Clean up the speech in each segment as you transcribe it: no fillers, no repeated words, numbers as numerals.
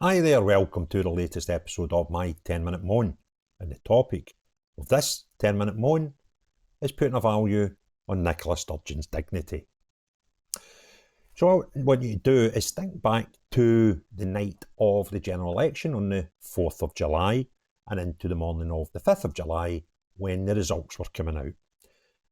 Hi there, welcome to the latest episode of my 10-minute moan. And the topic of this 10-minute moan is putting a value on Nicola Sturgeon's dignity. So what I want you to do is think back to the night of the general election on the 4th of July and into the morning of the 5th of July when the results were coming out.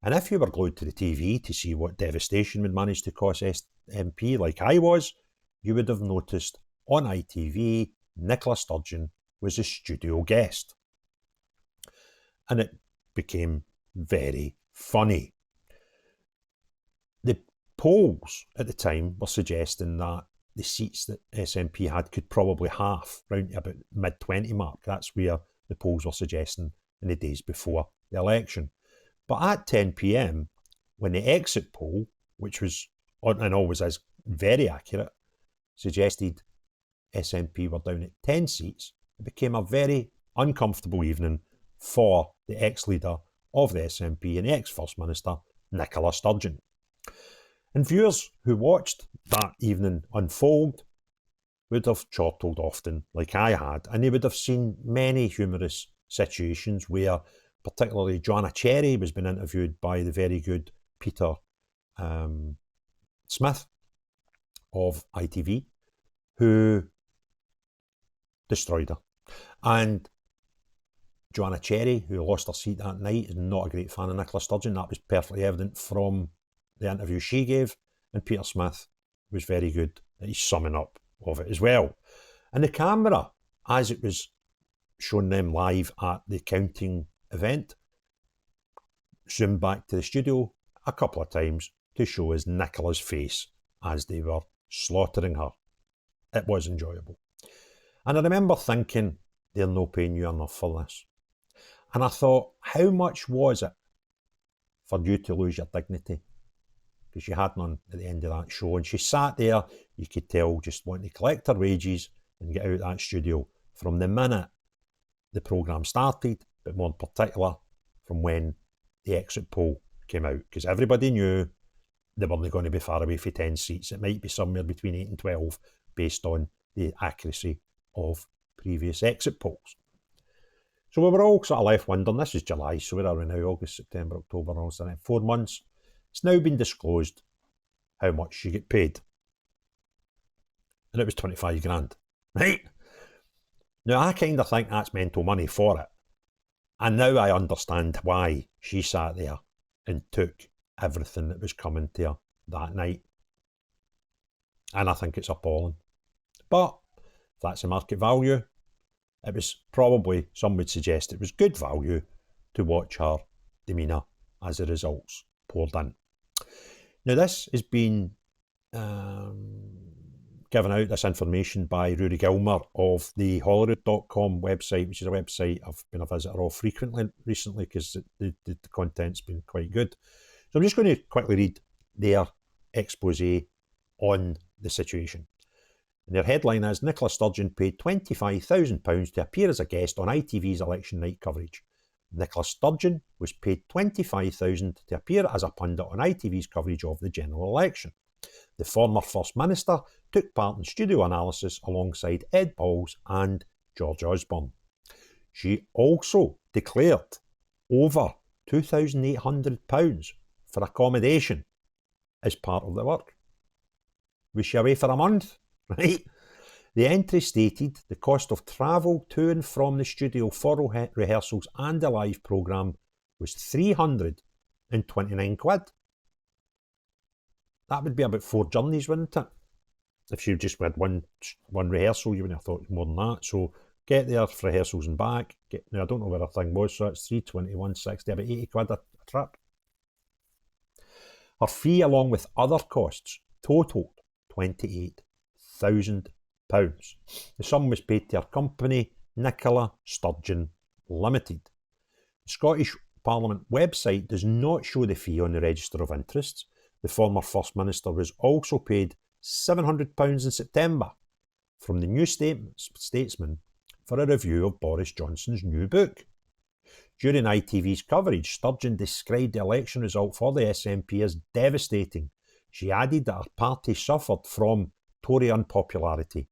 And if you were glued to the TV to see what devastation would manage to cause SNP like I was, you would have noticed on ITV, Nicola Sturgeon was a studio guest. And it became very funny. The polls at the time were suggesting that the seats that SNP had could probably half, round to about mid-20 mark. That's where the polls were suggesting in the days before the election. But at 10 p.m, when the exit poll, which was, and always is, very accurate, suggested SNP were down at 10 seats, it became a very uncomfortable evening for the ex-leader of the SNP and the ex-First Minister, Nicola Sturgeon. And viewers who watched that evening unfold would have chortled often, like I had, and they would have seen many humorous situations where particularly Joanna Cherry was being interviewed by the very good Peter Smith of ITV, who destroyed her. And Joanna Cherry, who lost her seat that night, is not a great fan of Nicola Sturgeon. That was perfectly evident from the interview she gave, and Peter Smith was very good at his summing up of it as well. And the camera, as it was shown them live at the counting event, zoomed back to the studio a couple of times to show us Nicola's face as they were slaughtering her. It was enjoyable. And I remember thinking, they're no paying you enough for this. And I thought, how much was it for you to lose your dignity? Because you had none at the end of that show. And she sat there, you could tell, just wanting to collect her wages and get out of that studio from the minute the programme started, but more in particular from when the exit poll came out. Because everybody knew they weren't going to be far away from 10 seats. It might be somewhere between 8 and 12 based on the accuracy of previous exit polls. So we were all sort of left wondering, this is July, so where are we now? August, September, October, almost 4 months. It's now been disclosed how much she get paid. And it was 25 grand, right? Now I kind of think that's mental money for it. And now I understand why she sat there and took everything that was coming to her that night. And I think it's appalling. But if that's the market value, it was probably, some would suggest it was good value to watch her demeanour as the results poured in. Now this has been given out, this information, by Rory Gilmer of the Holyrood.com website, which is a website I've been a visitor of frequently recently because the content's been quite good. So I'm just going to quickly read their expose on the situation. And their headline is, Nicola Sturgeon paid £25,000 to appear as a guest on ITV's election night coverage. Nicola Sturgeon was paid £25,000 to appear as a pundit on ITV's coverage of the general election. The former First Minister took part in studio analysis alongside Ed Balls and George Osborne. She also declared over £2,800 for accommodation as part of the work. Was she away for a month? Right? The entry stated the cost of travel to and from the studio for rehearsals and the live programme was £329. That would be about 4 journeys, wouldn't it? If you just had one rehearsal, you would have thought more than that. So get there for rehearsals and back. Now I don't know where the thing was, so it's 321, 60, about 80 quid a trip. Her fee, along with other costs, totalled £28,000. The sum was paid to her company, Nicola Sturgeon Limited. The Scottish Parliament website does not show the fee on the Register of Interests. The former First Minister was also paid £700 in September from the New Statesman for a review of Boris Johnson's new book. During ITV's coverage, Sturgeon described the election result for the SNP as devastating. She added that her party suffered from Tory unpopularity,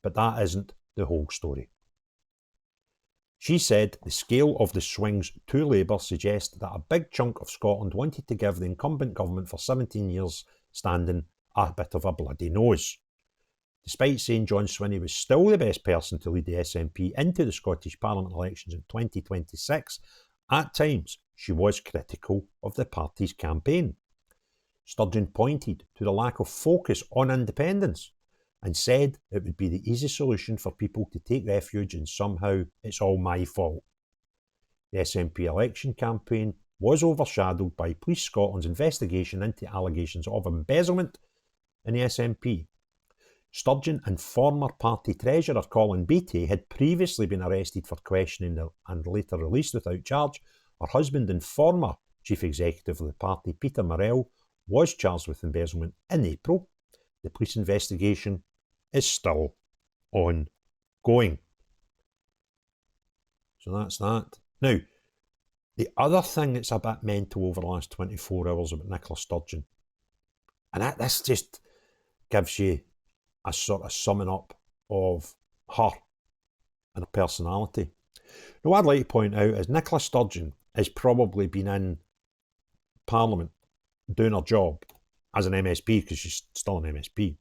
but that isn't the whole story. She said the scale of the swings to Labour suggests that a big chunk of Scotland wanted to give the incumbent government for 17 years standing a bit of a bloody nose. Despite saying John Swinney was still the best person to lead the SNP into the Scottish Parliament elections in 2026, at times she was critical of the party's campaign. Sturgeon pointed to the lack of focus on independence and said it would be the easy solution for people to take refuge in somehow it's all my fault. The SNP election campaign was overshadowed by Police Scotland's investigation into allegations of embezzlement in the SNP. Sturgeon and former party treasurer Colin Beattie had previously been arrested for questioning and later released without charge. Her husband and former chief executive of the party, Peter Morrell, was charged with embezzlement in April. The police investigation is still ongoing. So that's that. Now, the other thing that's a bit mental over the last 24 hours about Nicola Sturgeon, and this just gives you a sort of summing up of her and her personality. Now, what I'd like to point out is Nicola Sturgeon has probably been in Parliament doing her job as an MSP, because she's still an MSP,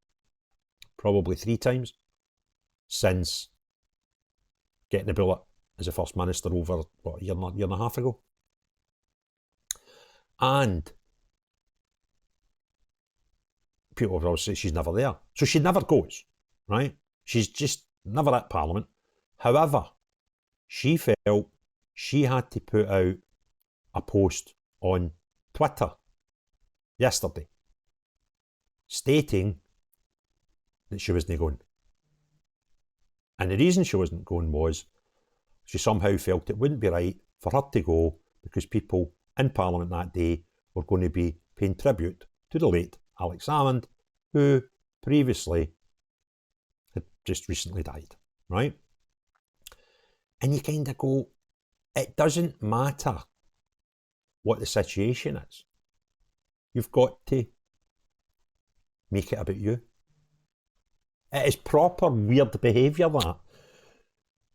probably 3 times since getting the bullet as a First Minister over, what, a year and a half ago. And people will say she's never there. So she never goes, right? She's just never at Parliament. However, she felt she had to put out a post on Twitter yesterday stating that she wasn't going. And the reason she wasn't going was she somehow felt it wouldn't be right for her to go because people in Parliament that day were going to be paying tribute to the late Alex Salmond, who previously had just recently died, right? And you kind of go, it doesn't matter what the situation is. You've got to make it about you. It is proper weird behaviour, that.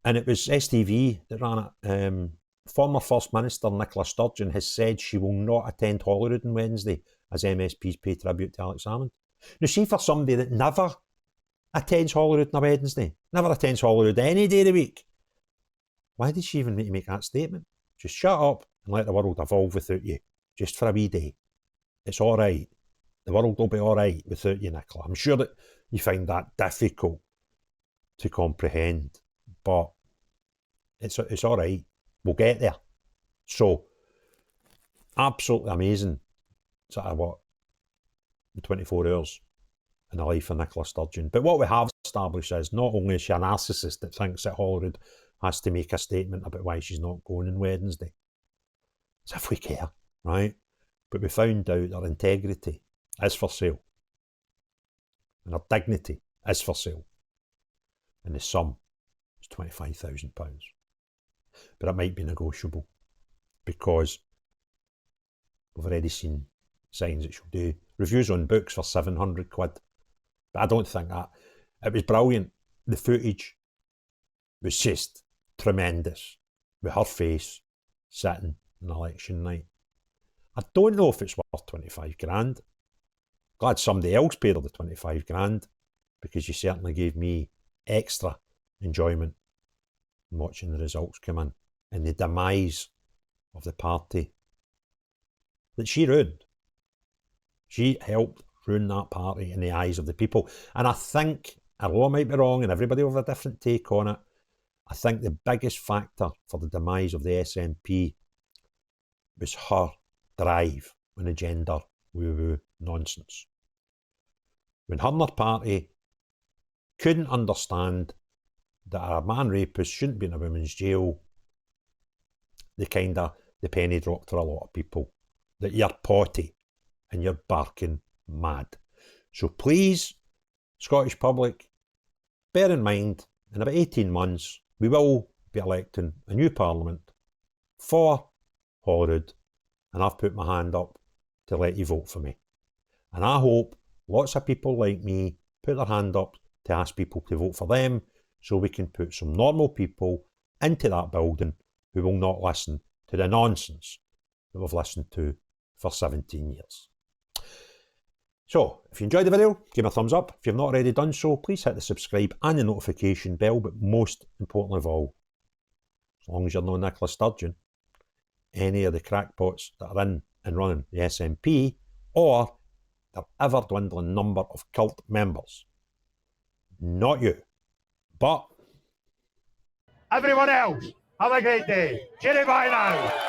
And it was STV that ran it. Former First Minister Nicola Sturgeon has said she will not attend Holyrood on Wednesday as MSPs pay tribute to Alex Salmond. Now, see, for somebody that never attends Holyrood on a Wednesday, never attends Holyrood any day of the week, why did she even need to make that statement? Just shut up and let the world evolve without you, just for a wee day. It's all right. The world will be all right without you, Nicola. I'm sure that you find that difficult to comprehend, but it's all right. We'll get there. So, absolutely amazing. Sort of what? The 24 hours in the life of Nicola Sturgeon. But what we have established is not only is she a narcissist that thinks that Holyrood has to make a statement about why she's not going on Wednesday. As if we care, right? But we found out her integrity is for sale. And her dignity is for sale. And the sum is £25,000. But it might be negotiable because we've already seen signs that she'll do reviews on books for 700 quid. But I don't think that. It was brilliant. The footage was just tremendous with her face sitting on election night. I don't know if it's worth 25 grand. Glad somebody else paid her the 25 grand because you certainly gave me extra enjoyment in watching the results come in and the demise of the party that she ruined. She helped ruin that party in the eyes of the people. And I think, although I might be wrong and everybody will have a different take on it, I think the biggest factor for the demise of the SNP was her drive on the gender woo-woo nonsense. When her and her party couldn't understand that a man rapist shouldn't be in a women's jail, they penny dropped for a lot of people. That you're potty and you're barking mad. So please, Scottish public, bear in mind, in about 18 months, we will be electing a new Parliament for Holyrood, and I've put my hand up to let you vote for me. And I hope lots of people like me put their hand up to ask people to vote for them so we can put some normal people into that building who will not listen to the nonsense that we've listened to for 17 years. So, if you enjoyed the video, give me a thumbs up. If you've not already done so, please hit the subscribe and the notification bell, but most importantly of all, as long as you're not Nicola Sturgeon, any of the crackpots that are in and running the SNP, or their ever-dwindling number of cult members. Not you, but everyone else. Have a great day. Cheerio, bye now.